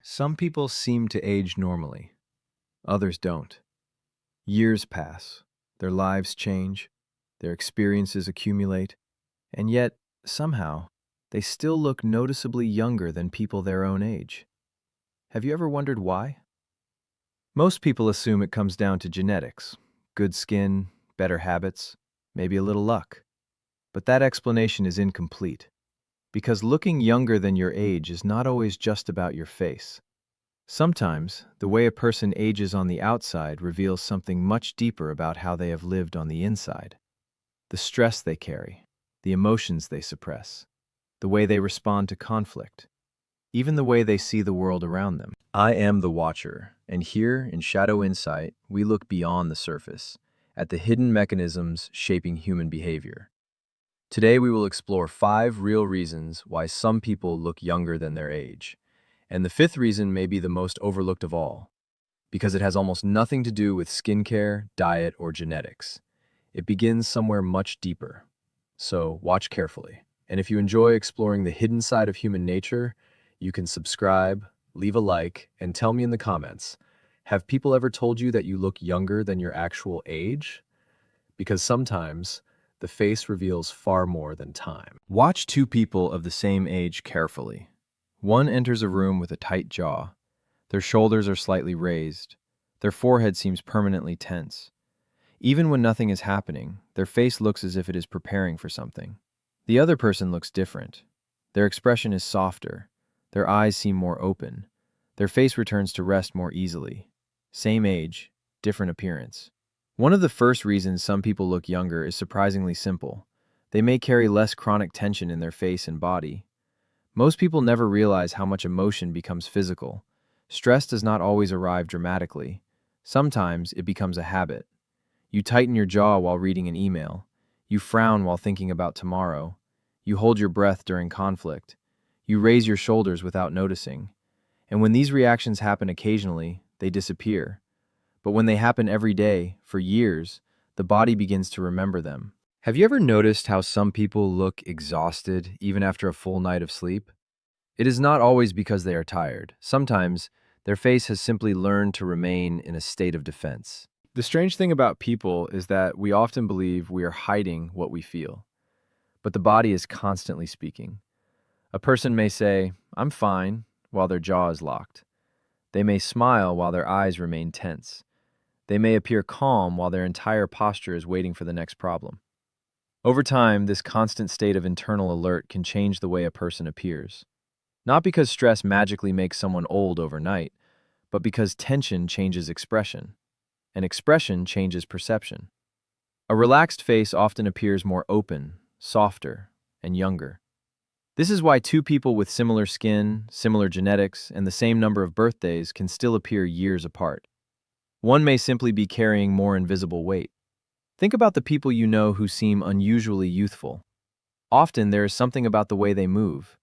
Some people seem to age normally, others don't. Years pass, their lives change, their experiences accumulate, and yet, somehow, they still look noticeably younger than people their own age. Have you ever wondered why? Most people assume it comes down to genetics, good skin, better habits, maybe a little luck. But that explanation is incomplete, because looking younger than your age is not always just about your face. Sometimes, the way a person ages on the outside reveals something much deeper about how they have lived on the inside. The stress they carry, the emotions they suppress, the way they respond to conflict, even the way they see the world around them. I am the Watcher, and here in Shadow Insight, we look beyond the surface, at the hidden mechanisms shaping human behavior. Today we will explore 5 real reasons why some people look younger than their age. And the 5th reason may be the most overlooked of all, because it has almost nothing to do with skincare, diet, or genetics. It begins somewhere much deeper. So watch carefully. And if you enjoy exploring the hidden side of human nature, you can subscribe, leave a like, and tell me in the comments, have people ever told you that you look younger than your actual age? Because sometimes the face reveals far more than time. Watch 2 people of the same age carefully. One enters a room with a tight jaw. Their shoulders are slightly raised. Their forehead seems permanently tense. Even when nothing is happening, their face looks as if it is preparing for something. The other person looks different. Their expression is softer. Their eyes seem more open. Their face returns to rest more easily. Same age, different appearance. One of the first reasons some people look younger is surprisingly simple. They may carry less chronic tension in their face and body. Most people never realize how much emotion becomes physical. Stress does not always arrive dramatically. Sometimes it becomes a habit. You tighten your jaw while reading an email. You frown while thinking about tomorrow. You hold your breath during conflict. You raise your shoulders without noticing. And when these reactions happen occasionally, they disappear. But when they happen every day, for years, the body begins to remember them. Have you ever noticed how some people look exhausted even after a full night of sleep? It is not always because they are tired. Sometimes, their face has simply learned to remain in a state of defense. The strange thing about people is that we often believe we are hiding what we feel. But the body is constantly speaking. A person may say, "I'm fine," while their jaw is locked. They may smile while their eyes remain tense. They may appear calm while their entire posture is waiting for the next problem. Over time, this constant state of internal alert can change the way a person appears. Not because stress magically makes someone old overnight, but because tension changes expression, and expression changes perception. A relaxed face often appears more open, softer, and younger. This is why 2 people with similar skin, similar genetics, and the same number of birthdays can still appear years apart. One may simply be carrying more invisible weight. Think about the people you know who seem unusually youthful. Often there is something about the way they move.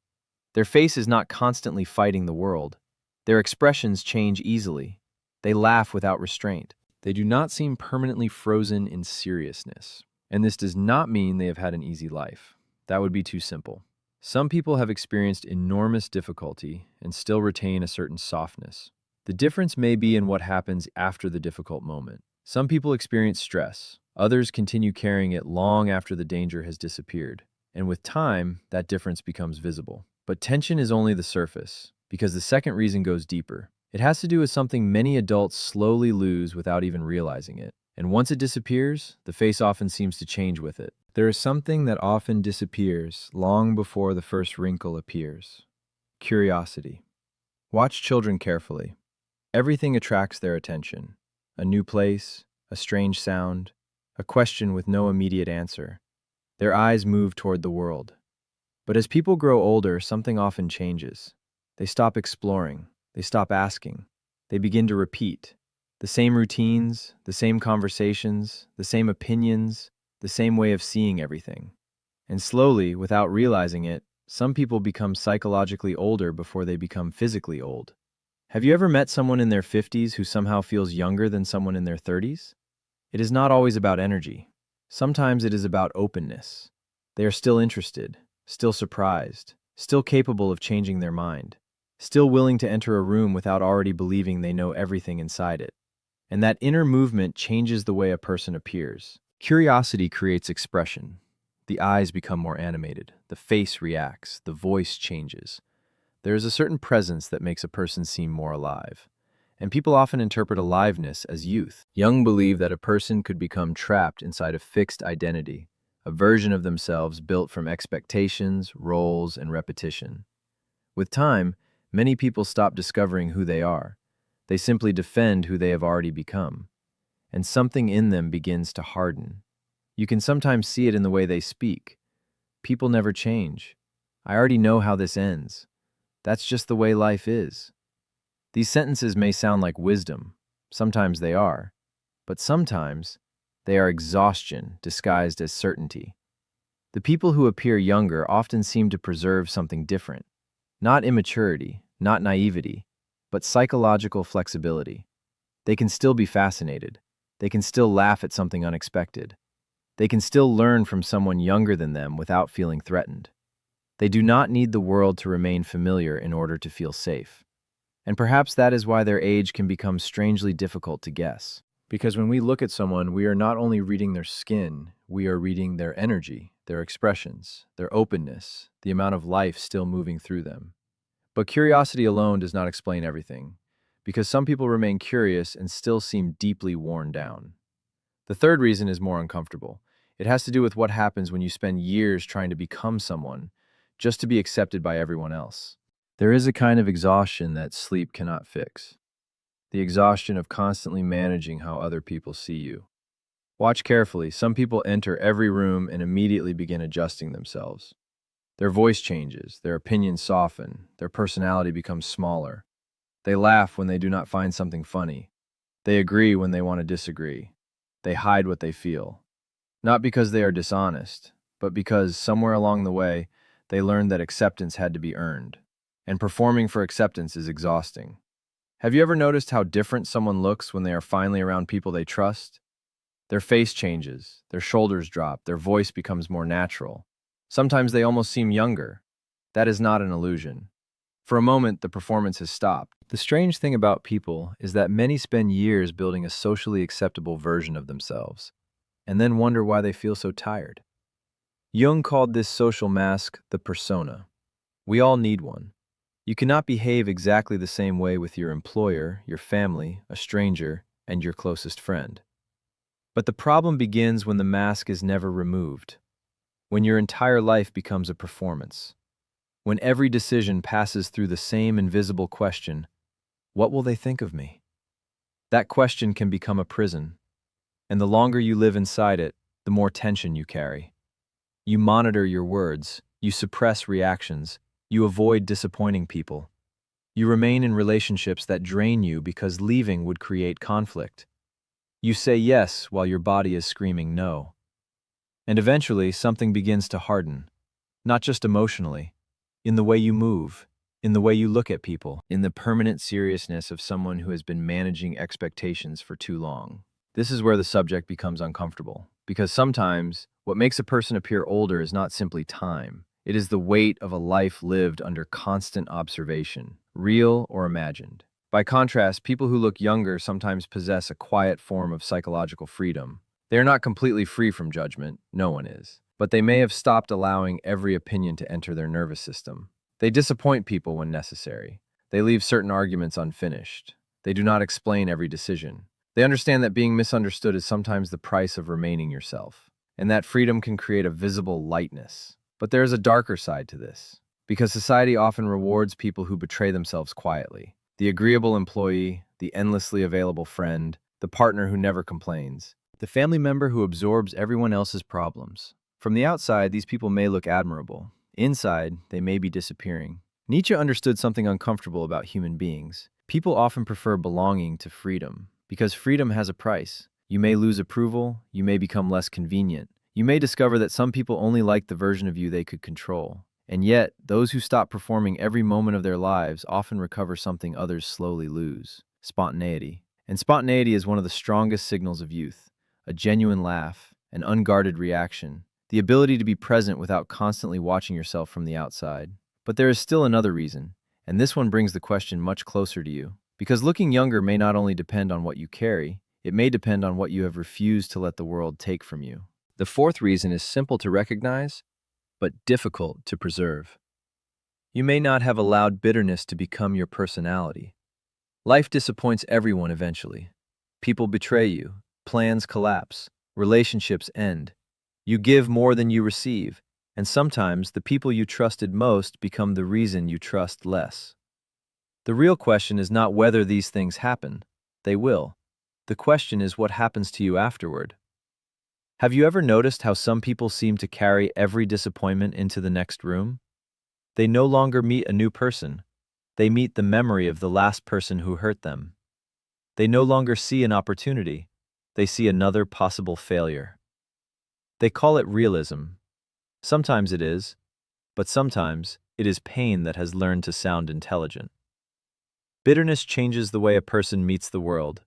Their face is not constantly fighting the world. Their expressions change easily. They laugh without restraint. They do not seem permanently frozen in seriousness. And this does not mean they have had an easy life. That would be too simple. Some people have experienced enormous difficulty and still retain a certain softness. The difference may be in what happens after the difficult moment. Some people experience stress. Others continue carrying it long after the danger has disappeared. And with time, that difference becomes visible. But tension is only the surface, because the second reason goes deeper. It has to do with something many adults slowly lose without even realizing it. And once it disappears, the face often seems to change with it. There is something that often disappears long before the first wrinkle appears. Curiosity. Watch children carefully. Everything attracts their attention. A new place, a strange sound, a question with no immediate answer. Their eyes move toward the world. But as people grow older, something often changes. They stop exploring. They stop asking. They begin to repeat. The same routines, the same conversations, the same opinions, the same way of seeing everything. And slowly, without realizing it, some people become psychologically older before they become physically old. Have you ever met someone in their 50s who somehow feels younger than someone in their 30s? It is not always about energy. Sometimes it is about openness. They are still interested, still surprised, still capable of changing their mind. still willing to enter a room without already believing they know everything inside it. And that inner movement changes the way a person appears. Curiosity creates expression. The eyes become more animated, the face reacts, the voice changes. There is a certain presence that makes a person seem more alive. And people often interpret aliveness as youth. Young believe that a person could become trapped inside a fixed identity, a version of themselves built from expectations, roles, and repetition. With time, many people stop discovering who they are. They simply defend who they have already become. And something in them begins to harden. You can sometimes see it in the way they speak. People never change. I already know how this ends. That's just the way life is. These sentences may sound like wisdom. Sometimes they are. But sometimes they are exhaustion disguised as certainty. The people who appear younger often seem to preserve something different. Not immaturity, not naivety, but psychological flexibility. They can still be fascinated. They can still laugh at something unexpected. They can still learn from someone younger than them without feeling threatened. They do not need the world to remain familiar in order to feel safe. And perhaps that is why their age can become strangely difficult to guess. Because when we look at someone, we are not only reading their skin, we are reading their energy, their expressions, their openness, the amount of life still moving through them. But curiosity alone does not explain everything, because some people remain curious and still seem deeply worn down. The third reason is more uncomfortable. It has to do with what happens when you spend years trying to become someone just to be accepted by everyone else. There is a kind of exhaustion that sleep cannot fix. The exhaustion of constantly managing how other people see you. Watch carefully. Some people enter every room and immediately begin adjusting themselves. Their voice changes, their opinions soften, their personality becomes smaller. They laugh when they do not find something funny. They agree when they want to disagree. They hide what they feel. Not because they are dishonest, but because somewhere along the way, they learned that acceptance had to be earned. And performing for acceptance is exhausting. Have you ever noticed how different someone looks when they are finally around people they trust? Their face changes, their shoulders drop, their voice becomes more natural. Sometimes they almost seem younger. That is not an illusion. For a moment, the performance has stopped. The strange thing about people is that many spend years building a socially acceptable version of themselves, and then wonder why they feel so tired. Jung called this social mask the persona. We all need one. You cannot behave exactly the same way with your employer, your family, a stranger, and your closest friend. But the problem begins when the mask is never removed, when your entire life becomes a performance, when every decision passes through the same invisible question, what will they think of me? That question can become a prison, and the longer you live inside it, the more tension you carry. You monitor your words, you suppress reactions, you avoid disappointing people. You remain in relationships that drain you because leaving would create conflict. You say yes while your body is screaming no. And eventually, something begins to harden, not just emotionally, in the way you move, in the way you look at people, in the permanent seriousness of someone who has been managing expectations for too long. This is where the subject becomes uncomfortable, because sometimes what makes a person appear older is not simply time. It is the weight of a life lived under constant observation, real or imagined. By contrast, people who look younger sometimes possess a quiet form of psychological freedom. They are not completely free from judgment, no one is, but they may have stopped allowing every opinion to enter their nervous system. They disappoint people when necessary. They leave certain arguments unfinished. They do not explain every decision. They understand that being misunderstood is sometimes the price of remaining yourself, and that freedom can create a visible lightness. But there is a darker side to this, because society often rewards people who betray themselves quietly. The agreeable employee, the endlessly available friend, the partner who never complains, the family member who absorbs everyone else's problems. From the outside, these people may look admirable. Inside, they may be disappearing. Nietzsche understood something uncomfortable about human beings. People often prefer belonging to freedom, because freedom has a price. You may lose approval, you may become less convenient. You may discover that some people only like the version of you they could control. And yet, those who stop performing every moment of their lives often recover something others slowly lose: spontaneity. And spontaneity is one of the strongest signals of youth. A genuine laugh, an unguarded reaction, the ability to be present without constantly watching yourself from the outside. But there is still another reason, And this one brings the question much closer to you. Because looking younger may not only depend on what you carry, it may depend on what you have refused to let the world take from you. The fourth reason is simple to recognize, but difficult to preserve. You may not have allowed bitterness to become your personality. Life disappoints everyone eventually. People betray you, plans collapse, relationships end. You give more than you receive, and sometimes the people you trusted most become the reason you trust less. The real question is not whether these things happen. They will. The question is what happens to you afterward. Have you ever noticed how some people seem to carry every disappointment into the next room? They no longer meet a new person. They meet the memory of the last person who hurt them. They no longer see an opportunity. They see another possible failure. They call it realism. Sometimes it is, but sometimes it is pain that has learned to sound intelligent. Bitterness changes the way a person meets the world.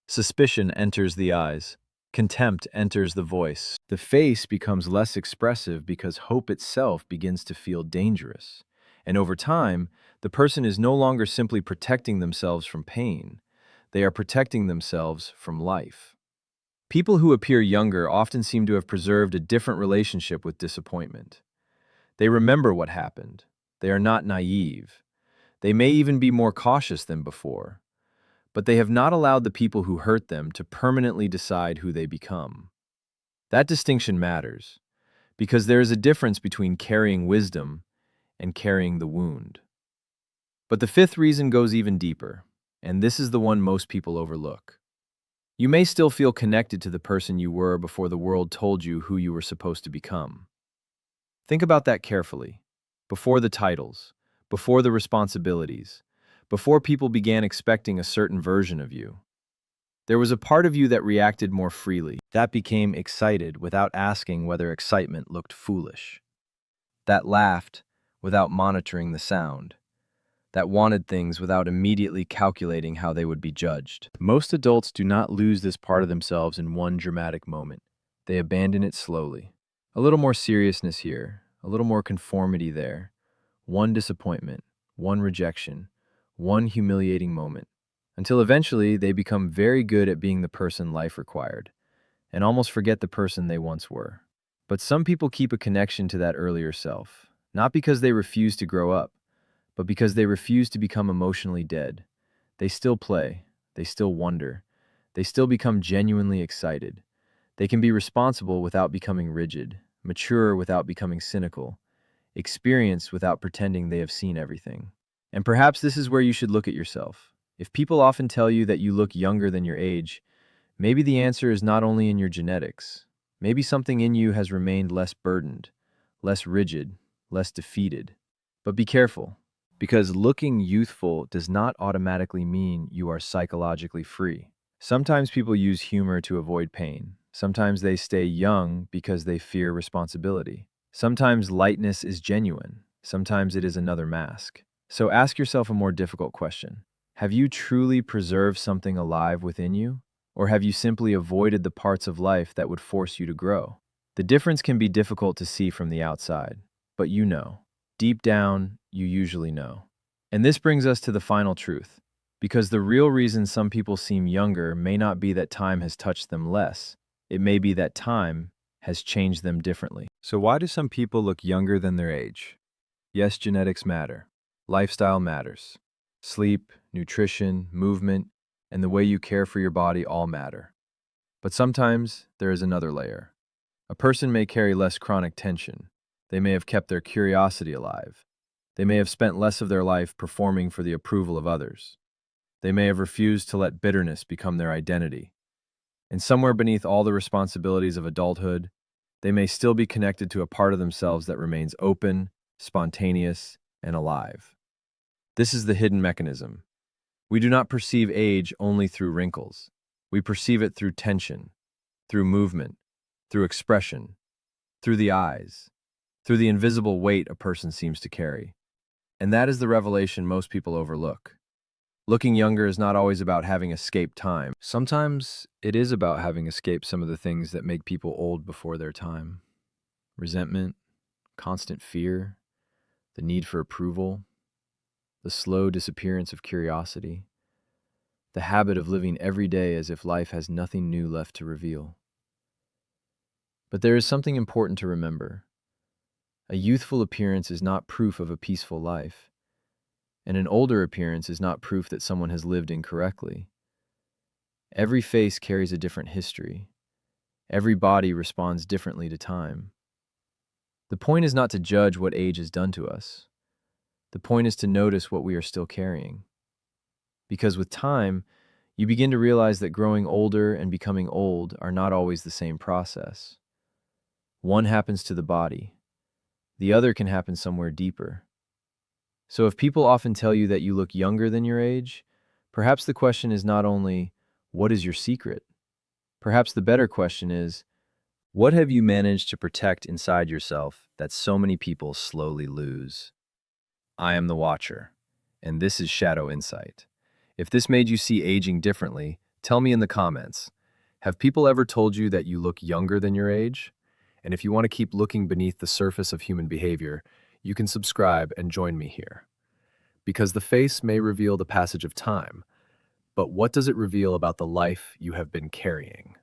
Suspicion enters the eyes. Contempt enters the voice. The face becomes less expressive because hope itself begins to feel dangerous. And over time, the person is no longer simply protecting themselves from pain. They are protecting themselves from life. People who appear younger often seem to have preserved a different relationship with disappointment. They remember what happened. They are not naive. They may even be more cautious than before. But they have not allowed the people who hurt them to permanently decide who they become. That distinction matters, because there is a difference between carrying wisdom and carrying the wound. But the fifth reason goes even deeper, and this is the one most people overlook. You may still feel connected to the person you were before the world told you who you were supposed to become. Think about that carefully. Before the titles, before the responsibilities, before people began expecting a certain version of you, there was a part of you that reacted more freely, that became excited without asking whether excitement looked foolish, that laughed without monitoring the sound, that wanted things without immediately calculating how they would be judged. Most adults do not lose this part of themselves in one dramatic moment. They abandon it slowly. A little more seriousness here, a little more conformity there, one disappointment, one rejection, one humiliating moment, until eventually they become very good at being the person life required, and almost forget the person they once were. But some people keep a connection to that earlier self, not because they refuse to grow up, but because they refuse to become emotionally dead. They still play, they still wonder, they still become genuinely excited. They can be responsible without becoming rigid, mature without becoming cynical, experienced without pretending they have seen everything. And perhaps this is where you should look at yourself. If people often tell you that you look younger than your age, maybe the answer is not only in your genetics. Maybe something in you has remained less burdened, less rigid, less defeated. But be careful, because looking youthful does not automatically mean you are psychologically free. Sometimes people use humor to avoid pain. Sometimes they stay young because they fear responsibility. Sometimes lightness is genuine. Sometimes it is another mask. So ask yourself a more difficult question. Have you truly preserved something alive within you? Or have you simply avoided the parts of life that would force you to grow? The difference can be difficult to see from the outside, but you know. Deep down, you usually know. And this brings us to the final truth. Because the real reason some people seem younger may not be that time has touched them less. It may be that time has changed them differently. So why do some people look younger than their age? Yes, genetics matter. Lifestyle matters. Sleep, nutrition, movement, and the way you care for your body all matter. But sometimes there is another layer. A person may carry less chronic tension. They may have kept their curiosity alive. They may have spent less of their life performing for the approval of others. They may have refused to let bitterness become their identity. And somewhere beneath all the responsibilities of adulthood, they may still be connected to a part of themselves that remains open, spontaneous, and alive. This is the hidden mechanism. We do not perceive age only through wrinkles. We perceive it through tension, through movement, through expression, through the eyes, through the invisible weight a person seems to carry. And that is the revelation most people overlook. Looking younger is not always about having escaped time. Sometimes it is about having escaped some of the things that make people old before their time. Resentment, constant fear, the need for approval. the slow disappearance of curiosity, the habit of living every day as if life has nothing new left to reveal. But there is something important to remember. A youthful appearance is not proof of a peaceful life, and an older appearance is not proof that someone has lived incorrectly. Every face carries a different history. Every body responds differently to time. The point is not to judge what age has done to us. The point is to notice what we are still carrying. Because with time, you begin to realize that growing older and becoming old are not always the same process. One happens to the body, the other can happen somewhere deeper. So if people often tell you that you look younger than your age, perhaps the question is not only, what is your secret? Perhaps the better question is, what have you managed to protect inside yourself that so many people slowly lose? I am the Watcher, and this is Shadow Insight. If this made you see aging differently, tell me in the comments. Have people ever told you that you look younger than your age? And if you want to keep looking beneath the surface of human behavior, you can subscribe and join me here. Because the face may reveal the passage of time, but what does it reveal about the life you have been carrying?